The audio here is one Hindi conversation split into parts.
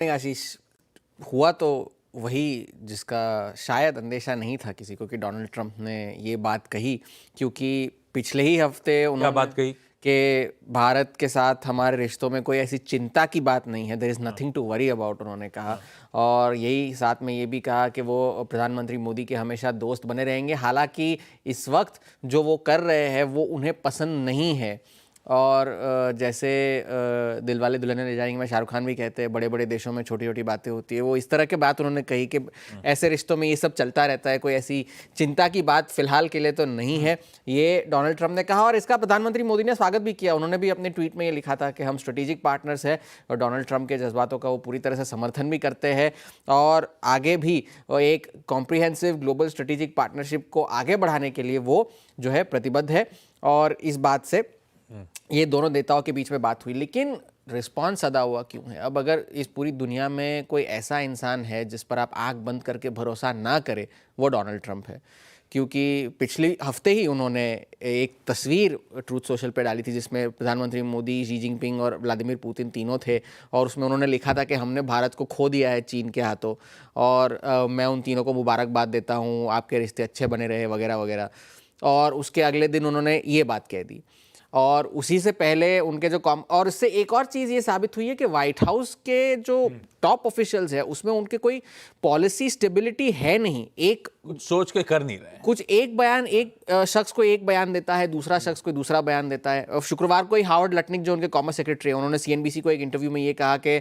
नहीं आशीष, हुआ तो वही जिसका शायद अंदेशा नहीं था किसी को कि डोनाल्ड ट्रंप ने ये बात कही, क्योंकि पिछले ही हफ्ते क्या उन्होंने बात कही कि भारत के साथ हमारे रिश्तों में कोई ऐसी चिंता की बात नहीं है, there is nothing to worry about, उन्होंने कहा। और यही साथ में ये भी कहा कि वो प्रधानमंत्री मोदी के हमेशा दोस्त बने रहेंगे, हालांकि इस वक्त जो वो कर रहे हैं वो उन्हें पसंद नहीं है। और जैसे दिलवाले दुल्हनिया ले जाएंगे में शाहरुख खान भी कहते हैं, बड़े बड़े देशों में छोटी छोटी बातें होती है, वो इस तरह के बात उन्होंने कही कि ऐसे रिश्तों में ये सब चलता रहता है, कोई ऐसी चिंता की बात फिलहाल के लिए तो नहीं है, ये डोनाल्ड ट्रंप ने कहा। और इसका प्रधानमंत्री मोदी ने स्वागत भी किया। उन्होंने भी अपने ट्वीट में ये लिखा था कि हम स्ट्रेटेजिक पार्टनर्स हैं और डोनाल्ड ट्रंप के जज्बातों का वो पूरी तरह से समर्थन भी करते हैं और आगे भी एक कॉम्प्रिहेंसिव ग्लोबल स्ट्रेटेजिक पार्टनरशिप को आगे बढ़ाने के लिए वो जो है प्रतिबद्ध है। और इस बात से ये दोनों नेताओं के बीच में बात हुई, लेकिन रिस्पांस अदा हुआ क्यों है? अब अगर इस पूरी दुनिया में कोई ऐसा इंसान है जिस पर आप आंख बंद करके भरोसा ना करें, वो डोनाल्ड ट्रंप है। क्योंकि पिछले हफ्ते ही उन्होंने एक तस्वीर ट्रूथ सोशल पे डाली थी जिसमें प्रधानमंत्री मोदी, शी जिनपिंग और व्लादिमीर पुतिन तीनों थे, और उसमें उन्होंने लिखा था कि हमने भारत को खो दिया है चीन के हाथों, और मैं उन तीनों को मुबारकबाद देता हूँ, आपके रिश्ते अच्छे बने रहे वगैरह वगैरह। और उसके अगले दिन उन्होंने ये बात कह दी। और उसी से पहले उनके जो और इससे एक और चीज़ ये साबित हुई है कि व्हाइट हाउस के जो टॉप ऑफिशियल्स है उसमें उनके कोई पॉलिसी स्टेबिलिटी है नहीं। एक कुछ सोच के कर नहीं रहे हैं। कुछ एक बयान, एक शख्स को एक बयान देता है, दूसरा शख्स को दूसरा बयान देता है। और शुक्रवार को ही हावर्ड लटनिक जो उनके कॉमर्स सेक्रेटरी हैं, उन्होंने सीएनबीसी को एक इंटरव्यू में ये कहा कि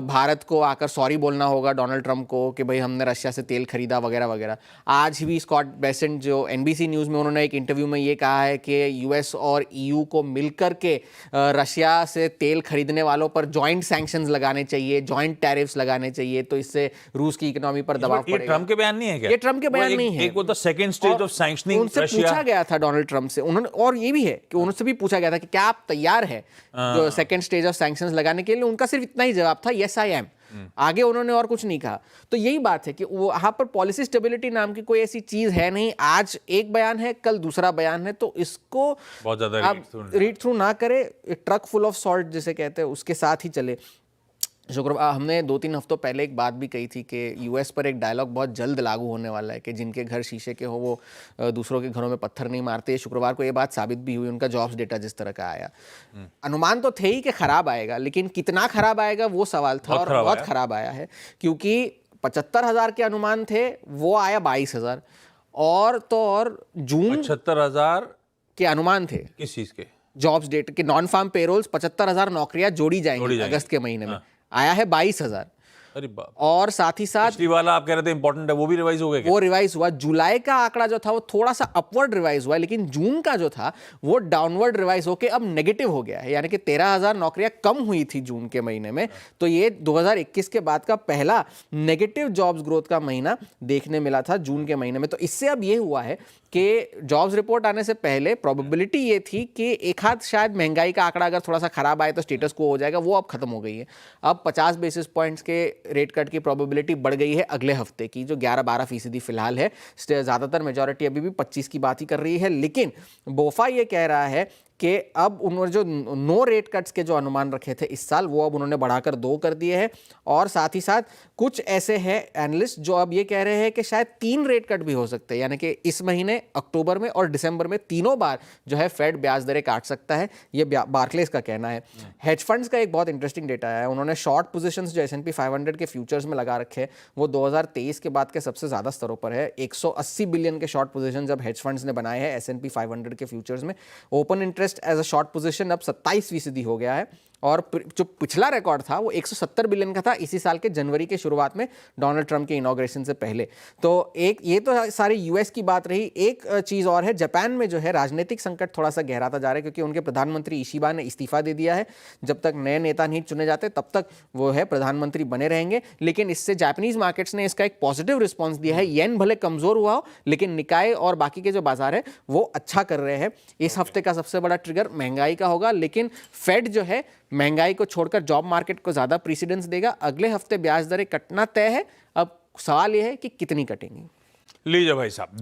भारत को आकर सॉरी बोलना होगा डोनाल्ड ट्रंप को कि भाई हमने रशिया से तेल खरीदा वगैरह वगैरह। आज भी स्कॉट बेसेंट जो एनबीसी न्यूज़ में, उन्होंने एक इंटरव्यू में ये कहा है कि यूएस और ईयू को मिलकर के रशिया से तेल खरीदने वालों पर जॉइंट सैंक्शंस लगाने चाहिए, जॉइंट टैरिफ्स लगाने चाहिए, तो इससे रूस की इकोनॉमी पर दबाव पड़ेगा। ये ट्रंप के बयान नहीं है क्या? ये ट्रंप के बयान नहीं है। एक वो तो सेकंड स्टेज ऑफ सैंक्शनिंग उनसे पूछा गया था डोनाल्ड ट्रंप से, उन्होंने, और ये भी है कि उनसे भी पूछा गया था कि क्या आप तैयार है जो सेकंड स्टेज ऑफ सैंक्शंस लगाने के लिए। उनका सिर्फ इतना ही जवाब था, यस आई एम। आगे उन्होंने और कुछ नहीं कहा। तो यही बात है कि वहां पर पॉलिसी स्टेबिलिटी नाम की कोई ऐसी चीज है नहीं। आज एक बयान है, कल दूसरा बयान है, तो इसको बहुत ज्यादा रीड थ्रू ना करे, ट्रक फुल ऑफ सॉल्ट जिसे कहते हैं उसके साथ ही चले। शुक्रवार हमने 2-3 हफ्तों पहले एक बात भी कही थी कि यूएस पर एक डायलॉग बहुत जल्द लागू होने वाला है कि जिनके घर शीशे के हो वो दूसरों के घरों में पत्थर नहीं मारते। शुक्रवार को ये बात साबित भी हुई, उनका जॉब्स डेटा जिस तरह का आया। अनुमान तो थे ही कि खराब आएगा, लेकिन कितना खराब आएगा वो सवाल था, और बहुत खराब आया है। क्योंकि 75,000 के अनुमान थे, वो आया 22,000। और तो और जून 75,000 के अनुमान थे किस चीज के? जॉब्स डेटा के, नॉन फार्म पेरोल्स 75,000 नौकरियां जोड़ी जाएंगी अगस्त के महीने में, आया है 22,000। अरे बाप। और साथ ही साथ पिछली वाला आप कह रहे थे इंपॉर्टेंट है, वो भी रिवाइज हो गया क्या? वो रिवाइज हुआ। जुलाई का आंकड़ा जो था वो थोड़ा सा अपवर्ड रिवाइज हुआ, लेकिन जून का जो था वो डाउनवर्ड रिवाइज होकर अब नेगेटिव हो गया है। यानी कि 13,000 नौकरियां कम हुई थी जून के महीने में। तो ये 2021 के बाद का पहला नेगेटिव जॉब्स ग्रोथ का महीना देखने मिला था जून के महीने में। तो इससे अब ये हुआ है कि जॉब्स रिपोर्ट आने से पहले प्रोबेबिलिटी ये थी कि एक हाथ शायद महंगाई का आंकड़ा अगर थोड़ा सा खराब आए तो स्टेटस को हो जाएगा, वो अब खत्म हो गई है। अब 50 बेसिस पॉइंट्स के रेट कट की प्रोबेबिलिटी बढ़ गई है अगले हफ्ते की, जो 11-12% फिलहाल है। ज़्यादातर मेजॉरिटी अभी भी 25 की बात ही कर रही है, लेकिन बोफा ये कह रहा है कि अब उन्होंने जो नो रेट कट्स के जो अनुमान रखे थे इस साल, वो अब उन्होंने बढ़ाकर 2 कर दिए हैं। और साथ ही साथ कुछ ऐसे हैं एनालिस्ट जो अब ये कह रहे हैं कि शायद 3 रेट कट भी हो सकते हैं, यानी कि इस महीने अक्टूबर में और दिसंबर में तीनों बार जो है फेड ब्याज दरें काट सकता है, ये बार्कलेस का कहना है। हेज फंड्स का एक बहुत इंटरेस्टिंग डेटा है, उन्होंने शॉर्ट पोजीशंस जो S&P 500 के फ्यूचर्स में लगा रखे हैं वो 2023 के बाद के सबसे ज़्यादा स्तरों पर है। 180 बिलियन के शॉर्ट पोजीशन जब हेज फंड्स ने बनाए हैं S&P 500 के फ्यूचर्स में। Open interest as a short position अब 27% हो गया है, और जो पिछला रिकॉर्ड था वो 170 बिलियन का था इसी साल के जनवरी के शुरुआत में, डोनाल्ड ट्रंप के इनॉग्रेशन से पहले। तो एक ये तो सारी यूएस की बात रही। एक चीज़ और है, जापान में जो है राजनीतिक संकट थोड़ा सा गहराता जा रहा है, क्योंकि उनके प्रधानमंत्री इशिबा ने इस्तीफा दे दिया है। जब तक नए नेता नहीं चुने जाते तब तक वो है प्रधानमंत्री बने रहेंगे। लेकिन इससे जापानीज मार्केट्स ने इसका एक पॉजिटिव रिस्पॉन्स दिया है। येन भले कमजोर हुआ हो, लेकिन निकाय और बाकी के जो बाजार है वो अच्छा कर रहे हैं। इस हफ्ते का सबसे बड़ा ट्रिगर महंगाई का होगा, लेकिन फेड जो है महंगाई को छोड़कर जॉब मार्केट को ज्यादा प्रेसिडेंस देगा। अगले हफ्ते ब्याज दरें कटना तय है, अब सवाल यह है कि कितनी कटेंगी। लीजिए भाई साहब।